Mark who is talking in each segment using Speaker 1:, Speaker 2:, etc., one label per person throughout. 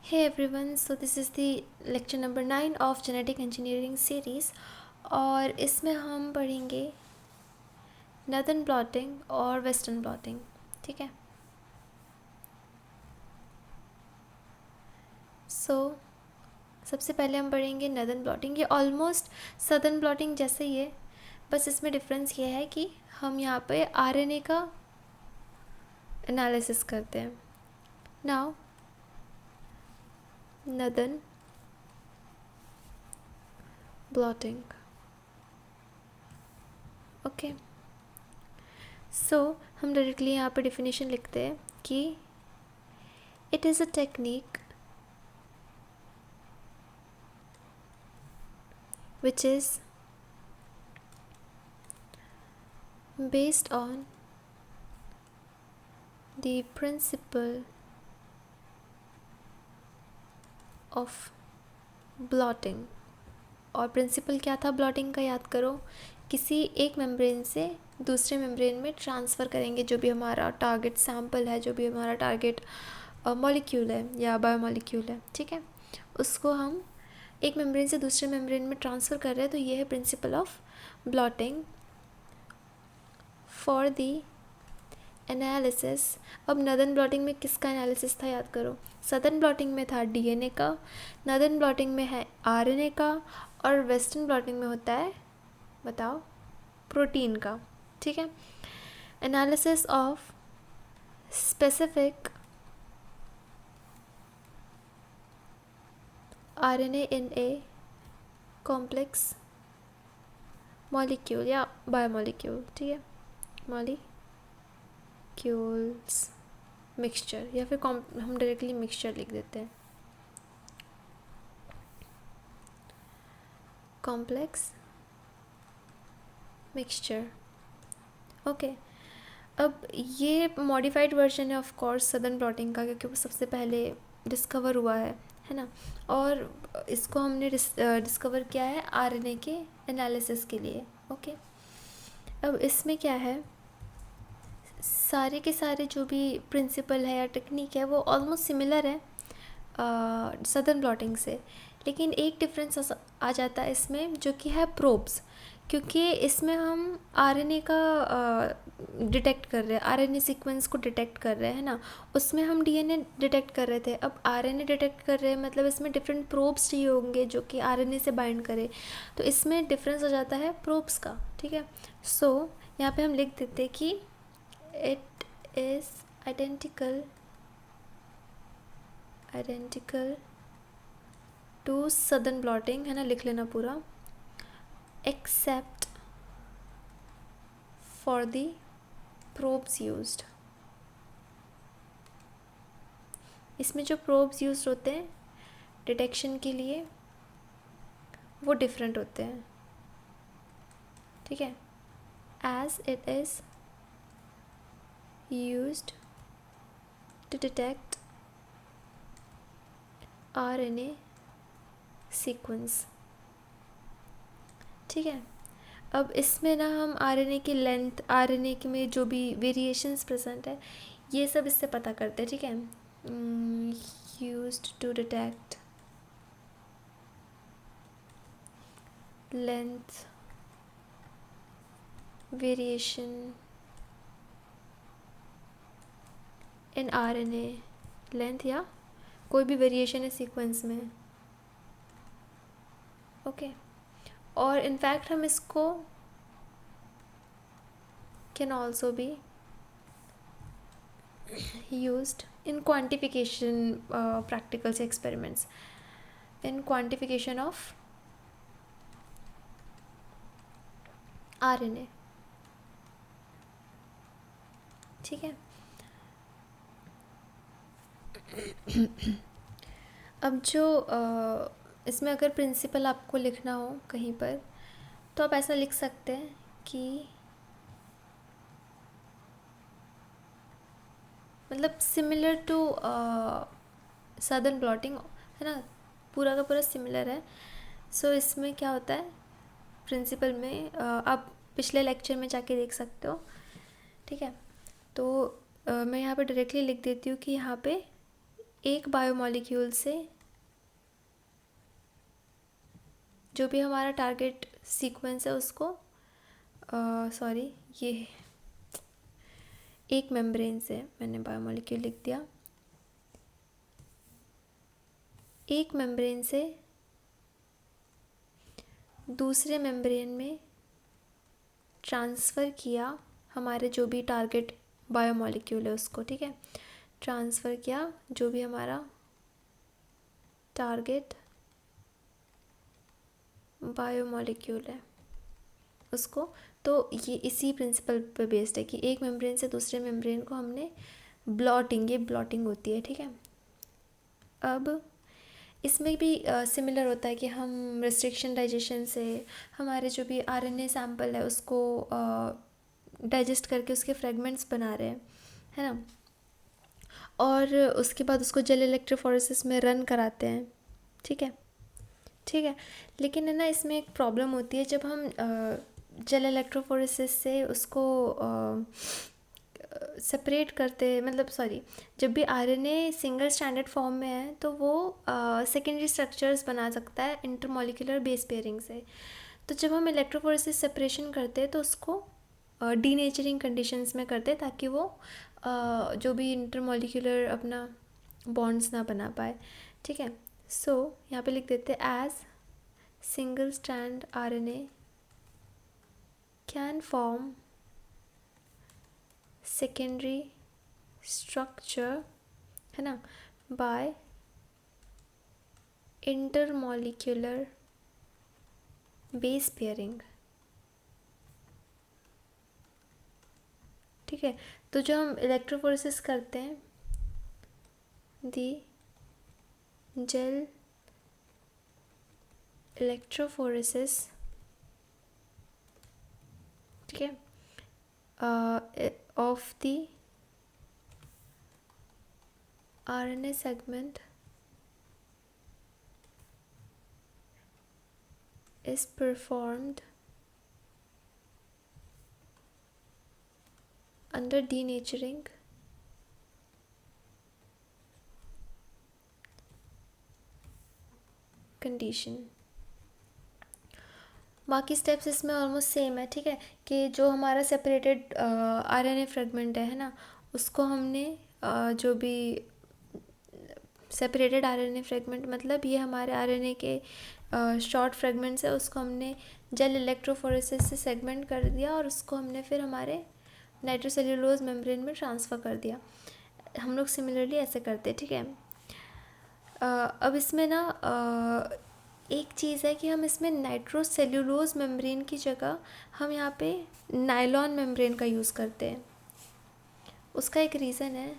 Speaker 1: Hey everyone, so this is the lecture number 9 of genetic engineering series और इसमें हम पढ़ेंगे नदन ब्लॉटिंग और वेस्टर्न ब्लॉटिंग. ठीक है. सो सबसे पहले हम पढ़ेंगे नदन ब्लॉटिंग. ये ऑलमोस्ट सदर्न ब्लॉटिंग जैसे ही है, बस इसमें डिफरेंस ये है कि हम यहाँ पे आरएनए का एनालिसिस करते हैं. Now northern blotting. ओके, सो हम डायरेक्टली यहाँ पे डिफिनेशन लिखते हैं कि it is a technique which is based on the principle of blotting. और प्रिंसिपल क्या था ब्लॉटिंग का, याद करो. किसी एक मेम्ब्रेन से दूसरे मेम्ब्रेन में ट्रांसफ़र करेंगे जो भी हमारा टारगेट सैम्पल है, जो भी हमारा टारगेट मॉलिक्यूल है या बायोमॉलिक्यूल है. ठीक है, उसको हम एक मेम्ब्रेन से दूसरे मेम्ब्रेन में ट्रांसफ़र कर रहे हैं. तो ये है principle of blotting for the analysis. अब नदन ब्लॉटिंग में किसका एनालिसिस था, याद करो. सदर्न ब्लॉटिंग में था डीएनए का, नदन ब्लॉटिंग में है आरएनए का, और वेस्टर्न ब्लॉटिंग में होता है, बताओ, प्रोटीन का. ठीक है. Analysis of specific RNA in a complex molecule या बायोमॉलिक्यूल. ठीक है, मॉलिक्यूल्स मिक्सचर, या फिर हम डायरेक्टली मिक्सचर लिख देते हैं, कॉम्प्लेक्स मिक्सचर. ओके, अब ये मॉडिफाइड वर्जन है ऑफ कोर्स सदर्न ब्लॉटिंग का, क्योंकि वो सबसे पहले डिस्कवर हुआ है ना. और इसको हमने डिस्कवर किया है आरएनए के एनालिसिस के लिए. ओके, अब इसमें क्या है, सारे के सारे जो भी प्रिंसिपल है या टेक्निक है वो ऑलमोस्ट सिमिलर है सदर्न ब्लॉटिंग से. लेकिन एक डिफरेंस आ जाता है इसमें, जो कि है प्रोब्स. क्योंकि इसमें हम आरएनए का डिटेक्ट कर रहे हैं, आरएनए सीक्वेंस को डिटेक्ट कर रहे हैं ना. उसमें हम डीएनए डिटेक्ट कर रहे थे, अब आरएनए डिटेक्ट कर रहे हैं, मतलब इसमें डिफरेंट प्रोब्स चाहिए होंगे जो कि आरएनए से बाइंड करे. तो इसमें डिफरेंस हो जाता है प्रोब्स का. ठीक है, सो यहाँ पे हम लिख देते हैं कि it is identical to southern blotting, है ना, लिख लेना पूरा, except for the probes used. इसमें जो probes used होते हैं डिटेक्शन के लिए वो डिफरेंट होते हैं. ठीक है, as it is used to detect RNA sequence. ठीक है, अब इसमें ना हम आरएनए की लेंथ, आरएनए के में जो भी वेरिएशंस प्रेजेंट है, ये सब इससे पता करते हैं. ठीक है, used to detect length variation in RNA, length या कोई भी वेरिएशन है सीक्वेंस में. ओके, और इनफैक्ट हम इसको can also be used in quantification, practicals experiments, in quantification of RNA. ठीक है, अब जो इसमें अगर प्रिंसिपल आपको लिखना हो कहीं पर, तो आप ऐसा लिख सकते हैं कि मतलब सिमिलर टू सदर्न ब्लॉटिंग, है ना, पूरा का पूरा सिमिलर है. सो इसमें क्या होता है प्रिंसिपल में, आप पिछले लेक्चर में जाके देख सकते हो. ठीक है, तो मैं यहाँ पे डायरेक्टली लिख देती हूँ कि यहाँ पे एक बायोमॉलिक्यूल से जो भी हमारा टारगेट सीक्वेंस है उसको सॉरी ये एक मेम्ब्रेन से, मैंने बायोमॉलिक्यूल लिख दिया, एक मेम्ब्रेन से दूसरे मेम्ब्रेन में ट्रांसफ़र किया हमारे जो भी टारगेट बायोमॉलिक्यूल है उसको, ठीक है, ट्रांसफ़र किया जो भी हमारा टारगेट बायोमॉलिक्यूल है उसको। तो ये इसी प्रिंसिपल पे बेस्ड है कि एक मेम्ब्रेन से दूसरे मेम्ब्रेन को हमने ब्लॉटिंग, ये ब्लॉटिंग होती है, ठीक है। अब इसमें भी सिमिलर होता है कि हम रिस्ट्रिक्शन डाइजेशन से हमारे जो भी आरएनए सैंपल है उसको डाइजेस्ट करके उसके फ्रेगमेंट्स बना रहे हैं, है ना, और उसके बाद उसको जेल इलेक्ट्रोफोरेसिस में रन कराते हैं, ठीक है, ठीक है। लेकिन है ना, इसमें एक प्रॉब्लम होती है, जब हम जेल इलेक्ट्रोफोरेसिस से उसको सेपरेट करते, मतलब सॉरी, जब भी आरएनए सिंगल स्टैंडर्ड फॉर्म में है तो वो सेकेंडरी स्ट्रक्चर्स बना सकता है इंटरमॉलिक्यूलर बेस पेयरिंग से। तो जब हम इलेक्ट्रोफोरेसिस सेपरेशन करते हैं तो उसको डीनेचरिंग कंडीशंस में करते हैं ताकि वो जो भी इंटरमॉलिक्यूलर अपना बॉन्ड्स ना बना पाए, ठीक है। सो यहाँ पे लिख देते हैं as single strand RNA can form secondary structure, है ना, बाय इंटरमॉलिक्यूलर बेस पेयरिंग, ठीक है। तो जो हम इलेक्ट्रोफोरेसिस करते हैं, दी जेल इलेक्ट्रोफोरेसिस, ठीक है, of the RNA segment is performed under denaturing condition। बाकी स्टेप्स इसमें ऑलमोस्ट सेम है, ठीक है, कि जो हमारा सेपरेटेड आरएनए फ्रेगमेंट है ना, उसको हमने जो भी सेपरेटेड आरएनए फ्रेगमेंट, मतलब ये हमारे आरएनए के शॉर्ट फ्रेगमेंट्स है, उसको हमने जेल इलेक्ट्रोफोरेसिस से सेगमेंट कर दिया और उसको हमने फिर हमारे नाइट्रोसेल्यूलोज मेम्ब्रेन में ट्रांसफ़र कर दिया। हम लोग सिमिलरली ऐसे करते हैं, ठीक है। अब इसमें ना एक चीज़ है कि हम इसमें नाइट्रोसेल्यूलोज मेम्ब्रेन की जगह हम यहाँ पे नायलॉन मेम्ब्रेन का यूज़ करते हैं। उसका एक रीज़न है,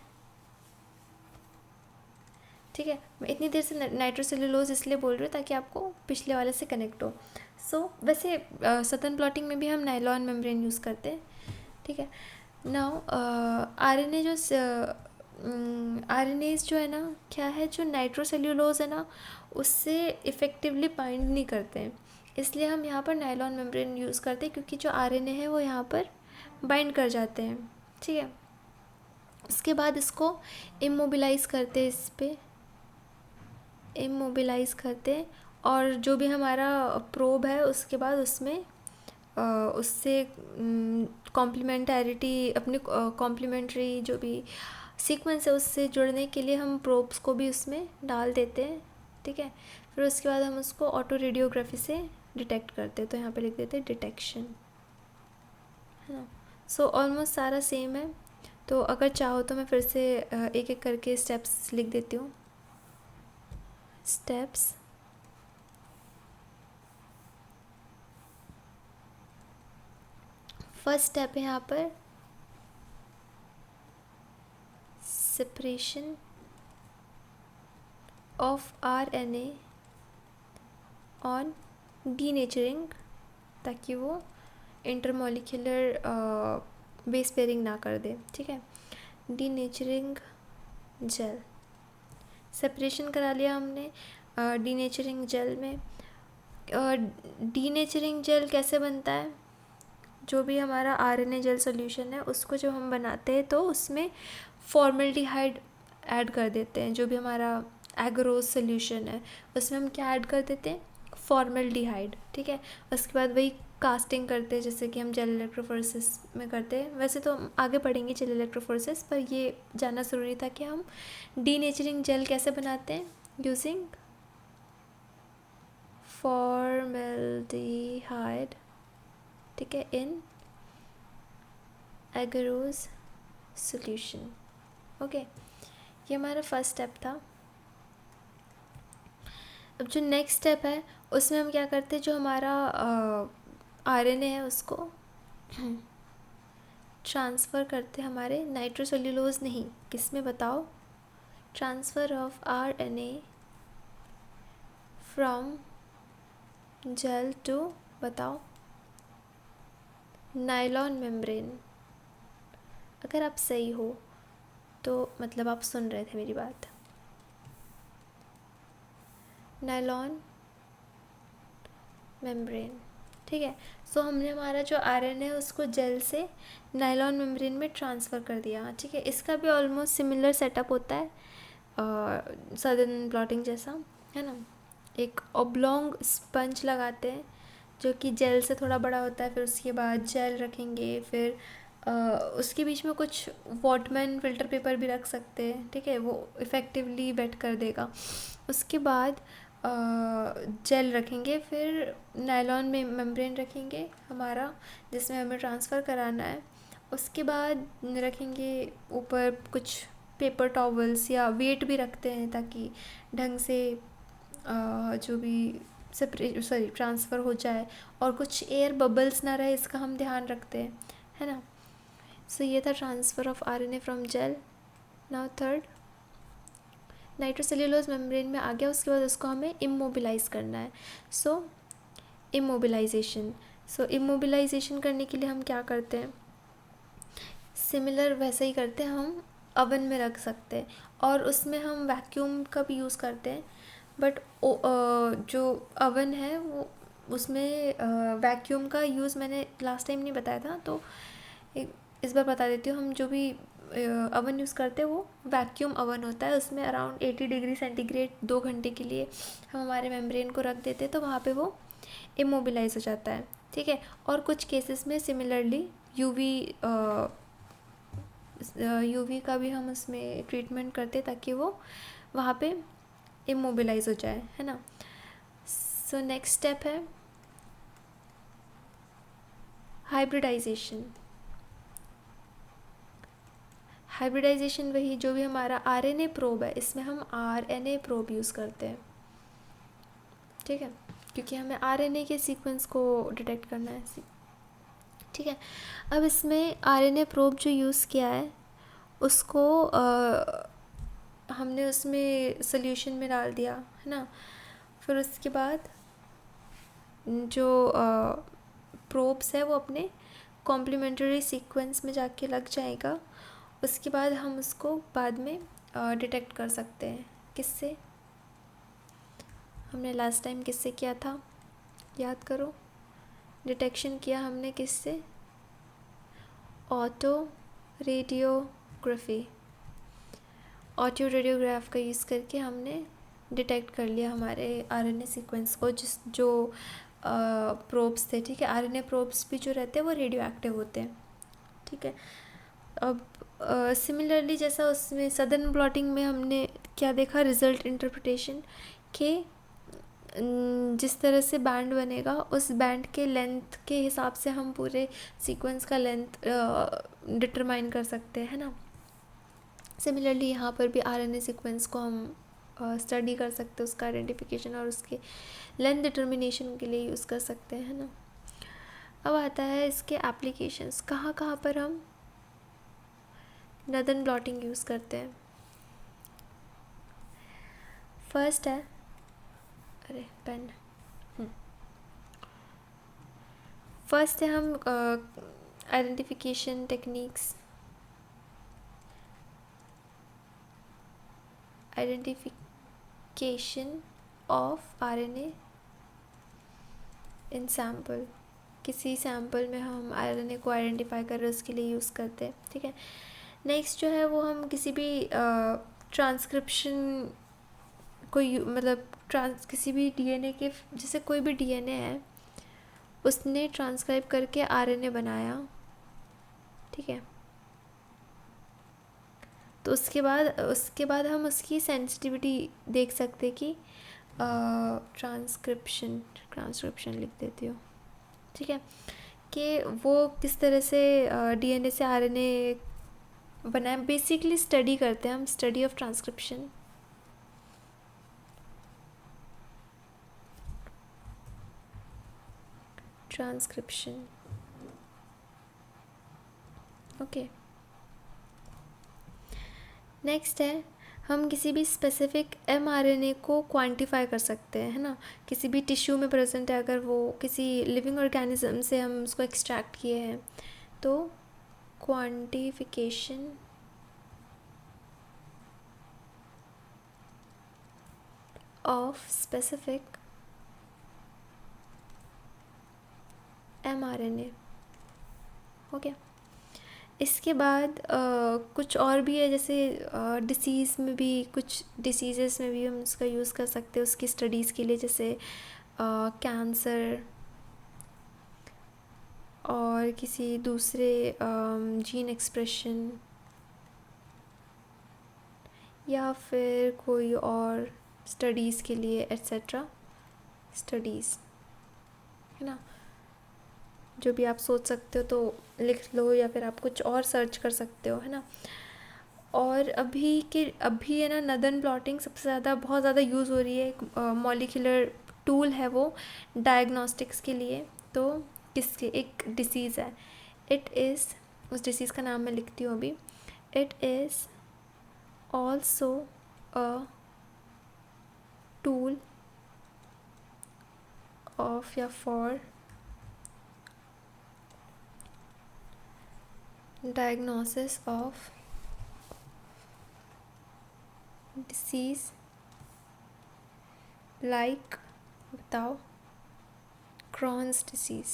Speaker 1: ठीक है। मैं इतनी देर से नाइट्रोसेल्यूलोज इसलिए बोल रही हूँ ताकि आपको पिछले वाले से कनेक्ट हो। वैसे सतन प्लॉटिंग में भी हम नायलॉन मेम्ब्रेन यूज़ करते हैं, ठीक है। नाउ आरएनए जो आरएनएस जो है ना, क्या है, जो नाइट्रोसेल्यूलोज है ना उससे इफ़ेक्टिवली बाइंड नहीं करते हैं, इसलिए हम यहाँ पर नायलॉन मेम्ब्रेन यूज़ करते हैं, क्योंकि जो आरएनए है वो यहाँ पर बाइंड कर जाते हैं, ठीक है। उसके बाद इसको इमोबिलाइज़ करते हैं, इस पर इमोबिलाइज़ करते हैं, और जो भी हमारा प्रोब है उसके बाद उसमें उससे कॉम्प्लीमेंटैरिटी, अपनी कॉम्प्लीमेंट्री जो भी सीक्वेंस है उससे जुड़ने के लिए हम प्रोब्स को भी उसमें डाल देते हैं, ठीक है। फिर उसके बाद हम उसको ऑटो रेडियोग्राफी से डिटेक्ट करते हैं, तो यहाँ पे लिख देते हैं डिटेक्शन, है ना। सो ऑलमोस्ट सारा सेम है। तो अगर चाहो तो मैं फिर से एक एक करके स्टेप्स लिख देती हूँ। स्टेप्स, फर्स्ट स्टेप है यहाँ पर separation of RNA on denaturing, ताकि वो इंटरमॉलिक्यूलर बेस पेयरिंग ना कर दे, ठीक है। डीनेचरिंग जेल, सेपरेशन करा लिया हमने डीनेचरिंग जेल में। डीनेचरिंग जेल कैसे बनता है, जो भी हमारा आरएनए जेल सॉल्यूशन है उसको जब हम बनाते हैं तो उसमें फॉर्मल्डिहाइड ऐड कर देते हैं, जो भी हमारा एगरोज सोल्यूशन है उसमें हम क्या ऐड कर देते हैं, फॉर्मल्डिहाइड, ठीक है। उसके बाद वही कास्टिंग करते हैं जैसे कि हम जेल इलेक्ट्रोफोरेसिस में करते हैं। वैसे तो हम आगे पढ़ेंगे जेल इलेक्ट्रोफोरेसिस, पर ये जानना ज़रूरी था कि हम डीनेचरिंग जेल कैसे बनाते हैं, यूजिंग फॉर्मल्डिहाइड, ठीक है, इन एगरोज सोल्यूशन। ओके, ये हमारा फर्स्ट स्टेप था। अब जो नेक्स्ट स्टेप है उसमें हम क्या करते हैं, जो हमारा आरएनए है उसको ट्रांसफ़र करते हैं हमारे नाइट्रोसेल्यूलोज, नहीं किस में बताओ, transfer of RNA from gel to, बताओ, नायलॉन मेम्ब्रेन। अगर आप सही हो तो मतलब आप सुन रहे थे मेरी बात। नायलॉन मेम्ब्रेन, ठीक है। सो हमने हमारा जो आरएनए है उसको जेल से नायलॉन मेम्ब्रेन में ट्रांसफ़र कर दिया, ठीक है। इसका भी ऑलमोस्ट सिमिलर सेटअप होता है सदर्न ब्लॉटिंग जैसा, है ना। एक ऑब्लोंग स्पंज लगाते हैं जो कि जेल से थोड़ा बड़ा होता है, फिर उसके बाद जेल रखेंगे, फिर उसके बीच में कुछ वॉटमैन फ़िल्टर पेपर भी रख सकते हैं, ठीक है, वो इफ़ेक्टिवली वेट कर देगा। उसके बाद जेल रखेंगे, फिर नायलॉन में मेम्ब्रेन रखेंगे हमारा जिसमें हमें ट्रांसफ़र कराना है। उसके बाद रखेंगे ऊपर कुछ पेपर टॉवल्स या वेट भी रखते हैं ताकि ढंग से जो भी ट्रांसफ़र हो जाए और कुछ एयर बबल्स ना रहे, इसका हम ध्यान रखते हैं, है ना। सो ये था transfer of RNA from gel. Now third, nitrocellulose membrane में आ गया, उसके बाद उसको हमें इमोबिलाइज़ करना है। सो इमोबिलाइजेशन करने के लिए हम क्या करते हैं, सिमिलर वैसे ही करते हैं, हम ओवन में रख सकते हैं और उसमें हम वैक्यूम का भी यूज़ करते हैं। बट जो ओवन है वो उसमें वैक्यूम का यूज़ मैंने लास्ट टाइम नहीं बताया था, तो इस बार बता देती हूँ। हम जो भी ओवन यूज़ करते हैं वो वैक्यूम ओवन होता है, उसमें अराउंड 80 डिग्री सेंटीग्रेड 2 घंटे के लिए हम हमारे मेम्ब्रेन को रख देते हैं, तो वहाँ पे वो इमोबिलाइज हो जाता है, ठीक है। और कुछ केसेस में सिमिलरली यूवी का भी हम उसमें ट्रीटमेंट करते ताकि वो वहाँ पे इमोबिलाइज हो जाए, है ना। सो नेक्स्ट स्टेप है हाइब्रिडाइजेशन। हाइब्रिडाइजेशन वही जो भी हमारा आरएनए प्रोब है, इसमें हम आरएनए प्रोब यूज़ करते हैं, ठीक है, क्योंकि हमें आरएनए के सीक्वेंस को डिटेक्ट करना है, ठीक है। अब इसमें आरएनए प्रोब जो यूज़ किया है उसको हमने उसमें सोल्यूशन में डाल दिया, है ना। फिर उसके बाद जो प्रोब्स है वो अपने कॉम्प्लीमेंट्री सीक्वेंस में जाके लग जाएगा। उसके बाद हम उसको बाद में डिटेक्ट कर सकते हैं, किससे, हमने लास्ट टाइम किससे किया था, याद करो, डिटेक्शन किया हमने किससे, ऑटो रेडियोग्राफी, ऑटो रेडियोग्राफ का यूज़ करके हमने डिटेक्ट कर लिया हमारे आरएनए सीक्वेंस को, जो प्रोब्स थे, ठीक है। आरएनए प्रोब्स भी जो रहते हैं वो रेडियो एक्टिव होते हैं, ठीक है। अब सिमिलरली जैसा उसमें सदर्न ब्लॉटिंग में हमने क्या देखा, रिज़ल्ट इंटरप्रिटेशन के जिस तरह से बैंड बनेगा उस बैंड के लेंथ के हिसाब से हम पूरे सीक्वेंस का लेंथ डिटरमाइन कर सकते हैं, है ना। सिमिलरली यहाँ पर भी आरएनए सीक्वेंस को हम स्टडी कर सकते हैं, उसका आइडेंटिफिकेशन और उसके लेंथ डिटर्मिनेशन के लिए यूज़ कर सकते हैं, है ना। अब आता है इसके एप्लीकेशंस, कहाँ कहाँ पर हम नदन ब्लॉटिंग यूज़ करते हैं। फर्स्ट है, अरे पेन, फर्स्ट है हम identification techniques, identification of RNA in sample, किसी सैम्पल में हम आरएनए को आइडेंटिफाई कर रहे हैं उसके लिए यूज़ करते हैं, ठीक है। नेक्स्ट जो है वो हम किसी भी ट्रांसक्रिप्शन कोई मतलब किसी भी डीएनए के, जैसे कोई भी डीएनए है उसने ट्रांसक्राइब करके आरएनए बनाया, ठीक है, तो उसके बाद हम उसकी सेंसिटिविटी देख सकते कि ट्रांसक्रिप्शन लिख देती हूँ, ठीक है, कि वो किस तरह से डीएनए से आरएनए बनाए। बेसिकली स्टडी करते हैं हम, study of transcription. Okay, next है हम किसी भी स्पेसिफिक एमआरएनए को क्वांटिफाई कर सकते हैं, है ना, किसी भी टिश्यू में प्रेजेंट है, अगर वो किसी लिविंग ऑर्गेनिज्म से हम उसको एक्सट्रैक्ट किए हैं, तो क्वांटिफिकेशन ऑफ स्पेसिफिक एमआरएनए हो गया। इसके बाद कुछ और भी है, जैसे डिसीज़ में भी, कुछ डिसीज़ेस में भी हम उसका यूज़ कर सकते हैं उसकी स्टडीज़ के लिए, जैसे कैंसर और किसी दूसरे जीन एक्सप्रेशन, या फिर कोई और स्टडीज़ के लिए एट्सेट्रा स्टडीज़, है ना, जो भी आप सोच सकते हो तो लिख लो, या फिर आप कुछ और सर्च कर सकते हो, है ना। और अभी है ना, नदन ब्लॉटिंग सबसे ज़्यादा बहुत ज़्यादा यूज़ हो रही है, एक मॉलिक्यूलर टूल है वो डायग्नोस्टिक्स के लिए। तो किसके, एक डिसीज़ है, इट इज़, उस डिसीज़ का नाम मैं लिखती हूँ अभी, it is also a tool of या for diagnosis of disease like, बताओ, क्रॉन्स डिसीज़,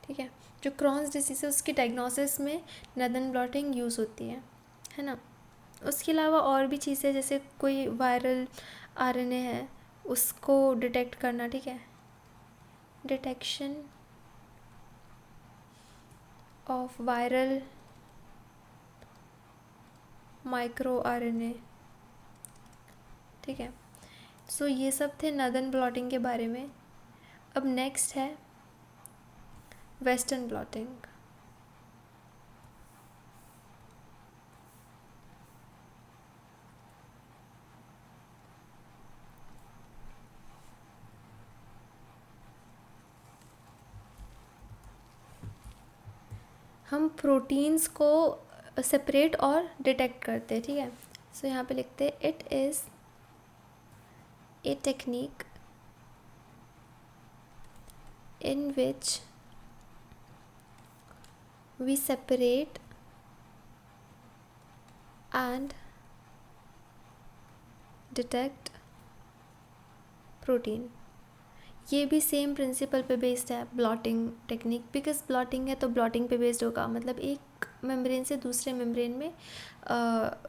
Speaker 1: ठीक है, जो क्रॉन्स डिसीज़ है उसकी डायग्नोसिस में नदन ब्लॉटिंग यूज़ होती है ना। उसके अलावा और भी चीज़ें, जैसे कोई वायरल आरएनए है उसको डिटेक्ट करना, ठीक है, detection of viral micro RNA, ठीक है। सो ये सब थे नदन ब्लॉटिंग के बारे में। अब नेक्स्ट है वेस्टर्न ब्लॉटिंग। हम प्रोटीन्स को सेपरेट और डिटेक्ट करते हैं, ठीक है। सो यहाँ पे लिखते हैं it is a technique in which we separate and detect protein. ये भी सेम प्रिंसिपल पे बेस्ड है, ब्लॉटिंग टेक्निक, बिकॉज ब्लॉटिंग है तो ब्लॉटिंग पे बेस्ड होगा, मतलब एक मेम्ब्रेन से दूसरे मेम्ब्रेन में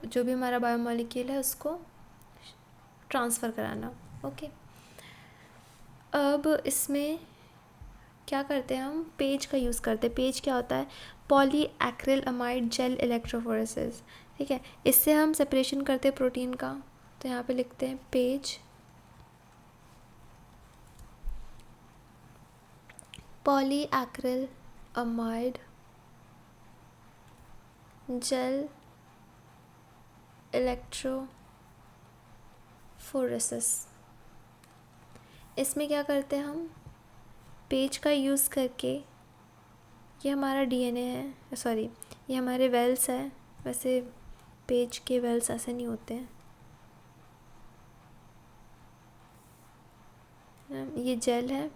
Speaker 1: जो भी हमारा बायोमॉलिक्यूल है उसको ट्रांसफ़र कराना। ओके, अब इसमें क्या करते हैं हम, पेज का यूज़ करते हैं। पेज क्या होता है, poly acryl amide gel electrophoresis, ठीक है, इससे हम सेपरेशन करते हैं प्रोटीन का। तो यहाँ पे लिखते हैं PAGE polyacrylamide gel electrophoresis. इसमें क्या करते हैं हम, पेज का यूज़ करके, ये हमारा डीएनए है, सॉरी ये हमारे वेल्स है, वैसे पेज के वेल्स ऐसे नहीं होते हैं, ये जेल है,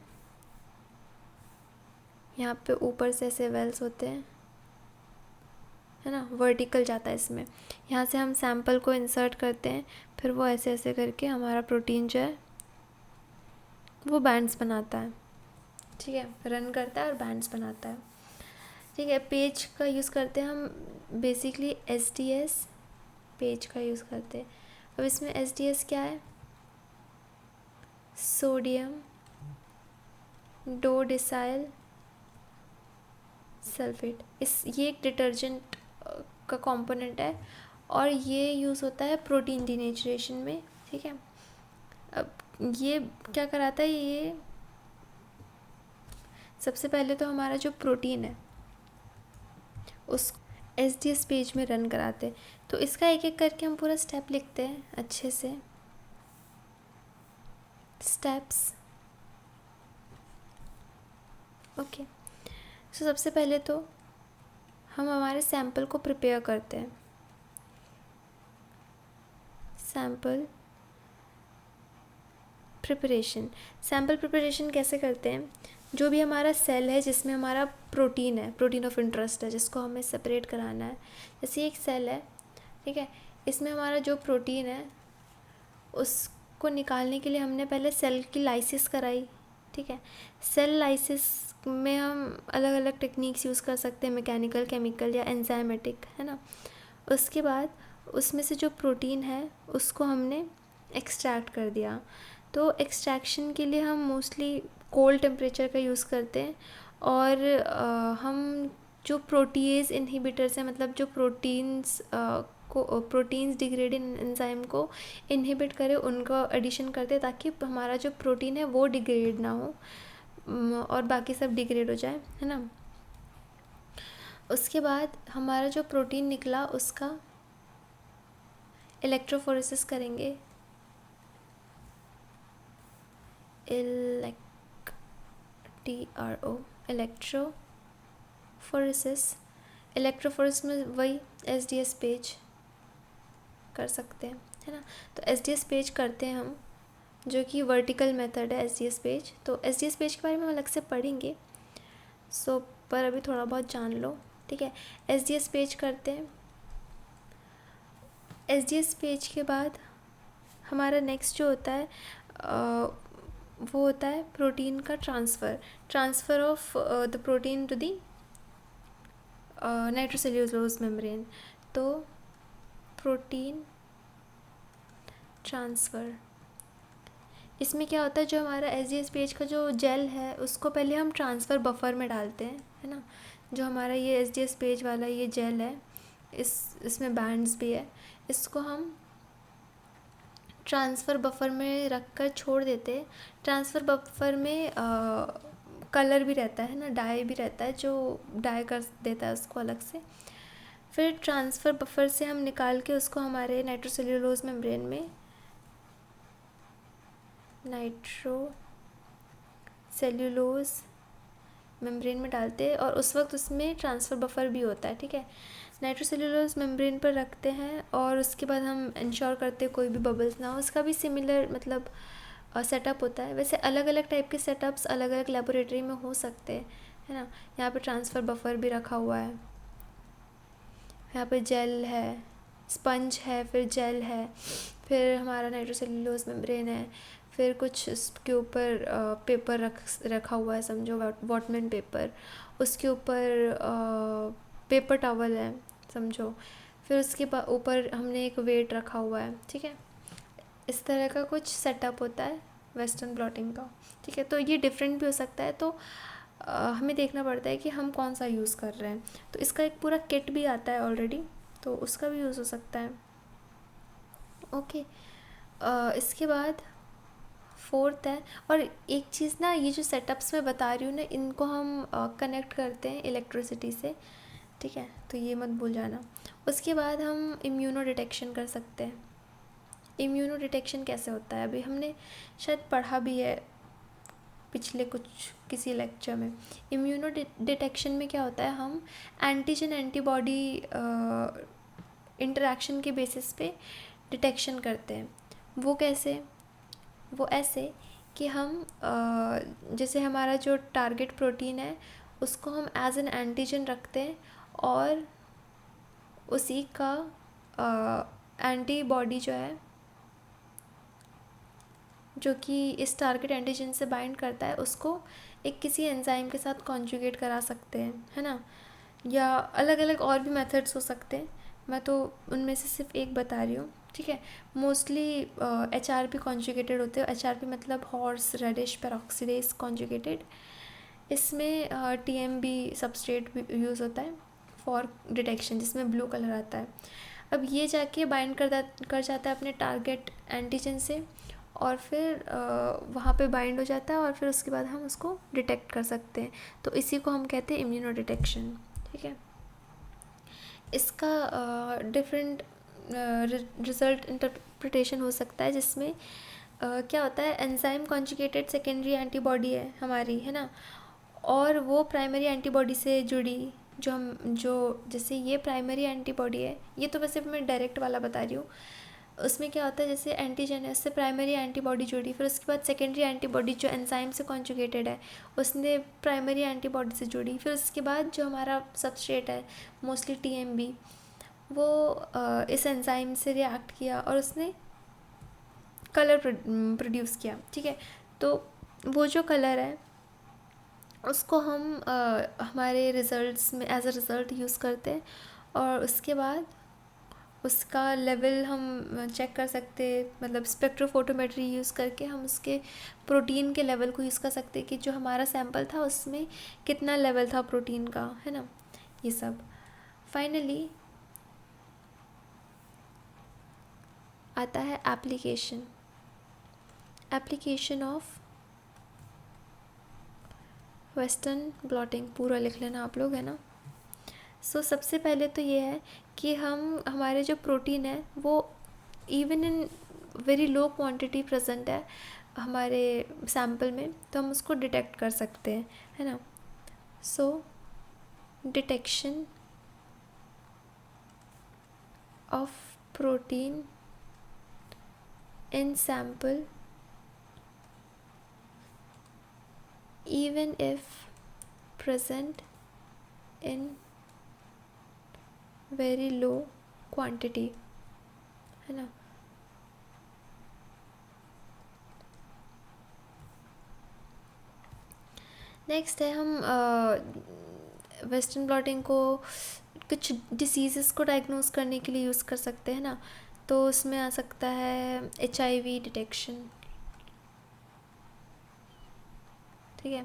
Speaker 1: यहाँ पे ऊपर से ऐसे वेल्स होते हैं, है ना, वर्टिकल जाता है इसमें। यहाँ से हम सैंपल को इंसर्ट करते हैं, फिर वो ऐसे ऐसे करके हमारा प्रोटीन जो है वो बैंड्स बनाता है, ठीक है, रन करता है और बैंड्स बनाता है, ठीक है। पेज का यूज़ करते हैं हम बेसिकली एसडीएस पेज का यूज़ करते हैं। अब इसमें SDS क्या है, सोडियम डोडेसाइल सल्फेट। ये एक डिटर्जेंट का कंपोनेंट है और ये यूज़ होता है प्रोटीन डीनेचुरेशन में, ठीक है। अब ये क्या कराता है, ये सबसे पहले तो हमारा जो प्रोटीन है उस SDS पेज में रन कराते हैं। तो इसका एक एक करके हम पूरा स्टेप लिखते हैं अच्छे से। Steps, okay. सो सबसे पहले तो हम हमारे सैंपल को प्रिपेयर करते हैं। सैंपल प्रिपरेशन कैसे करते हैं, जो भी हमारा सेल है जिसमें हमारा प्रोटीन है, प्रोटीन ऑफ इंटरेस्ट है, जिसको हमें सेपरेट कराना है, जैसे एक सेल है, ठीक है, इसमें हमारा जो प्रोटीन है उसको निकालने के लिए हमने पहले सेल की लाइसिस कराई, ठीक है। सेल लाइसिस में हम अलग अलग टेक्निक्स यूज़ कर सकते हैं, मैकेनिकल, केमिकल या एंजाइमेटिक, है ना। उसके बाद उसमें से जो प्रोटीन है उसको हमने एक्सट्रैक्ट कर दिया। तो एक्सट्रैक्शन के लिए हम मोस्टली कोल्ड टेम्परेचर का यूज़ करते हैं और हम जो प्रोटीएज इनहिबिटर्स हैं, मतलब जो प्रोटीन्स डिग्रेडिंग एंजाइम को इनहिबिट करे, उनका एडिशन करते हैं ताकि हमारा जो प्रोटीन है वो डिग्रेड ना हो और बाकी सब डिग्रेड हो जाए, है ना। उसके बाद हमारा जो प्रोटीन निकला उसका इलेक्ट्रोफोरेसिस करेंगे। इलेक्ट्रोफोरेसिस में वही SDS पेज कर सकते हैं, है ना। तो SDS पेज करते हैं हम, जो कि वर्टिकल मेथड है SDS पेज। तो SDS पेज के बारे में हम अलग से पढ़ेंगे, पर अभी थोड़ा बहुत जान लो, ठीक है। SDS पेज करते हैं। SDS पेज के बाद हमारा नेक्स्ट जो होता है वो होता है प्रोटीन का transfer of the protein to the nitrocellulose membrane. तो प्रोटीन ट्रांसफ़र, इसमें क्या होता है, जो हमारा SDS पेज का जो जेल है उसको पहले हम ट्रांसफ़र बफर में डालते हैं, है ना। जो हमारा ये SDS पेज वाला ये जेल है, इसमें बैंड्स भी है, इसको हम ट्रांसफ़र बफर में रख कर छोड़ देते हैं। ट्रांसफ़र बफर में कलर भी रहता है ना, डाई भी रहता है जो डाई कर देता है उसको अलग से। फिर ट्रांसफ़र बफर से हम निकाल के उसको हमारे नाइट्रोसेल्यूलोज मेम्ब्रेन में डालते हैं और उस वक्त उसमें ट्रांसफ़र बफर भी होता है, ठीक है। नाइट्रोसेल्यूलोज मेम्ब्रेन पर रखते हैं और उसके बाद हम इंश्योर करते हैं कोई भी बबल्स ना हो। उसका भी सिमिलर मतलब सेटअप होता है। वैसे अलग अलग टाइप के सेटअप्स अलग अलग लेबोरेटरी में हो सकते हैं, है ना। यहाँ पे ट्रांसफ़र बफर भी रखा हुआ है, यहाँ पे जेल है, स्पंज है, फिर जेल है, फिर हमारा नाइट्रोसेल्यूलोज मेम्ब्रेन है, फिर कुछ उसके ऊपर पेपर रखा हुआ है, समझो वॉटमैन पेपर, उसके ऊपर पेपर टॉवल है, समझो, फिर उसके ऊपर हमने एक वेट रखा हुआ है, ठीक है। इस तरह का कुछ सेटअप होता है वेस्टर्न ब्लॉटिंग का, ठीक है। तो ये डिफरेंट भी हो सकता है, तो हमें देखना पड़ता है कि हम कौन सा यूज़ कर रहे हैं। तो इसका एक पूरा किट भी आता है ऑलरेडी, तो उसका भी यूज़ हो सकता है, ओके। इसके बाद फोर्थ है, और एक चीज़ ना, ये जो सेटअप्स मैं बता रही हूँ ना, इनको हम कनेक्ट करते हैं इलेक्ट्रिसिटी से, ठीक है, तो ये मत भूल जाना। उसके बाद हम इम्यूनो डिटेक्शन कर सकते हैं। इम्यूनो डिटेक्शन कैसे होता है, अभी हमने शायद पढ़ा भी है पिछले किसी लेक्चर में। इम्यूनो डिटेक्शन में क्या होता है, हम एंटीजन एंटीबॉडी इंटरेक्शन के बेसिस पे डिटेक्शन करते हैं। वो कैसे, वो ऐसे कि हम जैसे हमारा जो टारगेट प्रोटीन है उसको हम एज एन एंटीजन रखते हैं और उसी का एंटीबॉडी जो है, जो कि इस टारगेट एंटीजन से बाइंड करता है, उसको एक किसी एंजाइम के साथ कॉन्जुगेट करा सकते हैं, है ना। या अलग अलग और भी मेथड्स हो सकते हैं, मैं तो उनमें से सिर्फ एक बता रही हूँ, ठीक है। मोस्टली HRP कॉन्जुगेटेड होते हैं, HRP मतलब हॉर्स रेडिश पेरोक्सीडेज कॉन्जुगेटेड। इसमें TMB सबस्ट्रेट भी यूज़ होता है फॉर डिटेक्शन, जिसमें ब्लू कलर आता है। अब ये जाके बाइंड कर जाता है अपने टारगेट एंटीजन से, और फिर वहाँ पे बाइंड हो जाता है, और फिर उसके बाद हम उसको डिटेक्ट कर सकते हैं। तो इसी को हम कहते हैं इम्यूनो डिटेक्शन, ठीक है। इसका डिफरेंट रिज़ल्ट इंटरप्रिटेशन हो सकता है, जिसमें क्या होता है, एंजाइम कॉन्जुगेटेड सेकेंडरी एंटीबॉडी है हमारी, है ना, और वो प्राइमरी एंटीबॉडी से जुड़ी, जो जैसे ये प्राइमरी एंटीबॉडी है, ये तो वैसे मैं डायरेक्ट वाला बता रही हूँ। उसमें क्या होता है, जैसे एंटीजन है, उससे प्राइमरी एंटीबॉडी जुड़ी, फिर उसके बाद सेकेंडरी एंटीबॉडी जो एंजाइम से कॉन्जुगेटेड है, उसने प्राइमरी एंटीबॉडी से जुड़ी, फिर उसके बाद जो हमारा सबस्ट्रेट है मोस्टली TMB, वो इस एंजाइम से रिएक्ट किया और उसने कलर प्रोड्यूस किया, ठीक है। तो वो जो कलर है उसको हम हमारे रिज़ल्ट्स में एज अ रिज़ल्ट यूज़ करते हैं, और उसके बाद उसका लेवल हम चेक कर सकते हैं, मतलब स्पेक्ट्रोफोटोमेट्री यूज़ करके हम उसके प्रोटीन के लेवल को यूज़ कर सकते हैं कि जो हमारा सैंपल था उसमें कितना लेवल था प्रोटीन का, है ना, ये सब। फाइनली आता है एप्लीकेशन ऑफ वेस्टर्न ब्लॉटिंग। पूरा लिख लेना आप लोग, है ना। सबसे पहले तो ये है कि हमारे जो प्रोटीन है वो even in very low quantity present है हमारे सैंपल में, तो हम उसको डिटेक्ट कर सकते हैं, है ना। Detection of protein in sample even if present in very low quantity, है ना। नेक्स्ट है, हम वेस्टर्न ब्लॉटिंग को कुछ डिसीज़ेस को डायग्नोस करने के लिए यूज़ कर सकते हैं ना। तो उसमें आ सकता है HIV डिटेक्शन, ठीक है।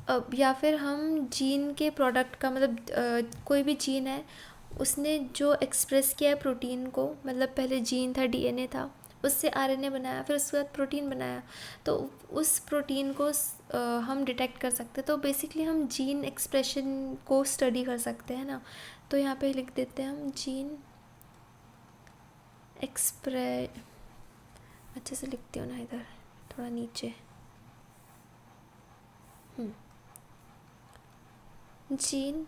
Speaker 1: अब या फिर हम जीन के प्रोडक्ट का, मतलब कोई भी जीन है, उसने जो एक्सप्रेस किया है प्रोटीन को, मतलब पहले जीन था, DNA था, उससे RNA बनाया, फिर उसके बाद प्रोटीन बनाया, तो उस प्रोटीन को हम डिटेक्ट कर सकते हैं। तो बेसिकली हम जीन एक्सप्रेशन को स्टडी कर सकते हैं ना। तो यहाँ पे लिख देते हैं हम जीन अच्छे से लिखती हूँ ना, इधर थोड़ा नीचे, जीन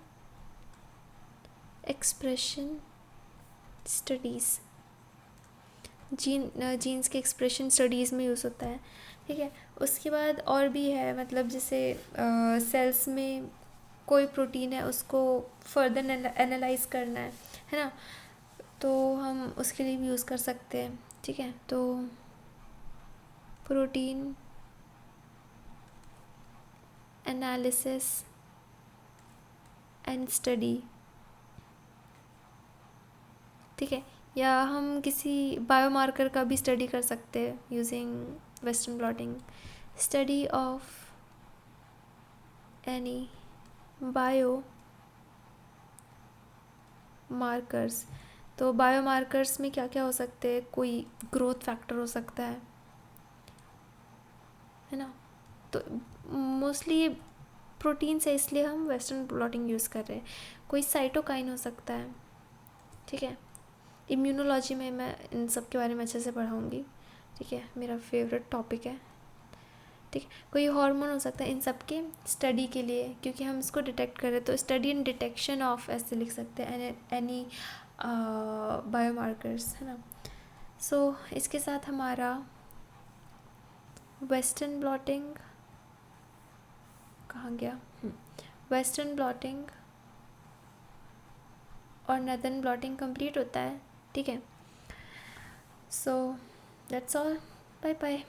Speaker 1: एक्सप्रेशन स्टडीज़, जीन्स के एक्सप्रेशन स्टडीज़ में यूज़ होता है, ठीक है। उसके बाद और भी है, मतलब जैसे सेल्स में कोई प्रोटीन है, उसको फर्दर एनालाइज करना है ना, तो हम उसके लिए भी यूज़ कर सकते हैं, ठीक है। तो प्रोटीन एनालिसिस एंड स्टडी, ठीक है। या हम किसी बायोमार्कर का भी स्टडी कर सकते हैं using western blotting. Study of any bio markers, तो बायोमार्कर्स में क्या क्या हो सकते हैं, कोई ग्रोथ फैक्टर हो सकता है ना। तो मोस्टली ये प्रोटीन से, इसलिए हम वेस्टर्न ब्लॉटिंग यूज़ कर रहे हैं। कोई साइटोकाइन हो सकता है, ठीक है। इम्यूनोलॉजी में मैं इन सब के बारे में अच्छे से पढ़ाऊँगी, ठीक है, मेरा फेवरेट टॉपिक है, ठीक है। कोई हार्मोन हो सकता है इन सब के स्टडी के लिए, क्योंकि हम इसको डिटेक्ट कर रहे हैं, तो स्टडी एंड डिटेक्शन ऑफ ऐसे लिख सकते हैं, एनी बायोमार्कर्स, है ना। इसके साथ हमारा वेस्टर्न ब्लॉटिंग कहाँ गया, वेस्टर्न ब्लॉटिंग और नॉर्दर्न ब्लॉटिंग कंप्लीट होता है, ठीक है। That's all, bye bye.